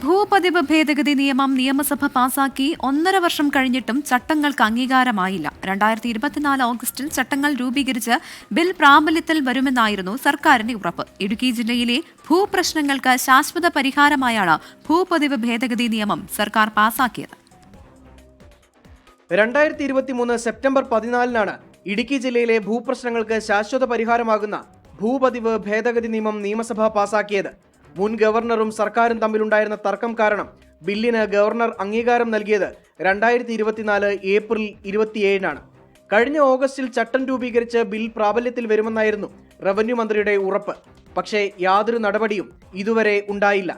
ഭൂപതിവ് ഭേദഗതി നിയമം നിയമസഭ പാസാക്കി 1.5 വർഷം കഴിഞ്ഞിട്ടും ചട്ടങ്ങൾക്ക് അംഗീകാരമായില്ല. 2024 ഓഗസ്റ്റിൽ ചട്ടങ്ങൾ രൂപീകരിച്ച് ബിൽ പ്രാബല്യത്തിൽ വരുമെന്നായിരുന്നു സർക്കാരിന്റെ ഉറപ്പ്. ഇടുക്കി ജില്ലയിലെ ഭൂപ്രശ്നങ്ങൾക്ക് ശാശ്വത പരിഹാരമായാണ് ഭൂപതിവ് ഭേദഗതി നിയമം സർക്കാർ പാസാക്കിയത്. 2023 സെപ്റ്റംബർ 14 ഇടുക്കി ജില്ലയിലെ ഭൂപ്രശ്നങ്ങൾക്ക് ശാശ്വത പരിഹാരമാകുന്ന ഭൂപതിവ് ഭേദഗതി നിയമം നിയമസഭ പാസാക്കിയത്. മുൻ ഗവർണറും സർക്കാരും തമ്മിലുണ്ടായിരുന്ന തർക്കം കാരണം ബില്ലിന് ഗവർണർ അംഗീകാരം നൽകിയത് 2024 ഏപ്രിൽ 27 കഴിഞ്ഞ ഓഗസ്റ്റിൽ ചട്ടം രൂപീകരിച്ച് ബിൽ പ്രാബല്യത്തിൽ വരുമെന്നായിരുന്നു റവന്യൂ മന്ത്രിയുടെ ഉറപ്പ്. പക്ഷേ യാതൊരു നടപടിയും ഇതുവരെ ഉണ്ടായില്ല.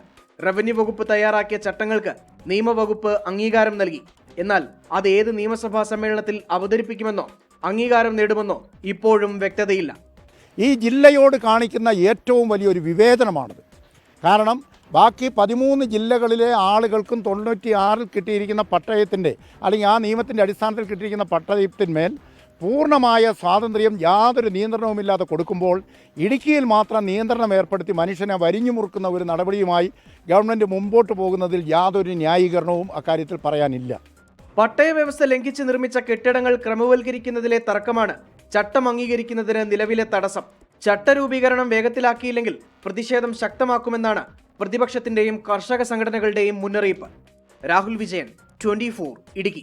റവന്യൂ വകുപ്പ് തയ്യാറാക്കിയ ചട്ടങ്ങൾക്ക് നിയമവകുപ്പ് അംഗീകാരം നൽകി. എന്നാൽ അത് ഏത് നിയമസഭാ സമ്മേളനത്തിൽ അവതരിപ്പിക്കുമെന്നോ അംഗീകാരം നേടുമെന്നോ ഇപ്പോഴും വ്യക്തതയില്ല. ഈ ജില്ലയോട് കാണിക്കുന്ന ഏറ്റവും വലിയൊരു വിവേചനമാണിത്. കാരണം ബാക്കി 13 ജില്ലകളിലെ ആളുകൾക്കും 96 കിട്ടിയിരിക്കുന്ന പട്ടയത്തിൻ്റെ അല്ലെങ്കിൽ ആ നിയമത്തിൻ്റെ അടിസ്ഥാനത്തിൽ കിട്ടിയിരിക്കുന്ന പട്ടയത്തിന്മേൽ പൂർണ്ണമായ സ്വാതന്ത്ര്യം യാതൊരു നിയന്ത്രണവുമില്ലാതെ കൊടുക്കുമ്പോൾ ഇടുക്കിയിൽ മാത്രം നിയന്ത്രണം ഏർപ്പെടുത്തി മനുഷ്യനെ വരിഞ്ഞു മുറുക്കുന്ന ഒരു നടപടിയുമായി ഗവൺമെൻറ് മുമ്പോട്ട് പോകുന്നതിൽ യാതൊരു ന്യായീകരണവും അക്കാര്യത്തിൽ പറയാനില്ല. പട്ടയ വ്യവസ്ഥ ലംഘിച്ച് നിർമ്മിച്ച കെട്ടിടങ്ങൾ ക്രമവൽക്കരിക്കുന്നതിലെ തർക്കമാണ് ചട്ടം അംഗീകരിക്കുന്നതിന് നിലവിലെ തടസ്സം. ചട്ടരൂപീകരണം വേഗത്തിലാക്കിയില്ലെങ്കിൽ പ്രതിഷേധം ശക്തമാക്കുമെന്നാണ് പ്രതിപക്ഷത്തിന്റെയും കർഷക സംഘടനകളുടെയും മുന്നറിയിപ്പ്. രാഹുൽ വിജയൻ, 24 ഇടുക്കി.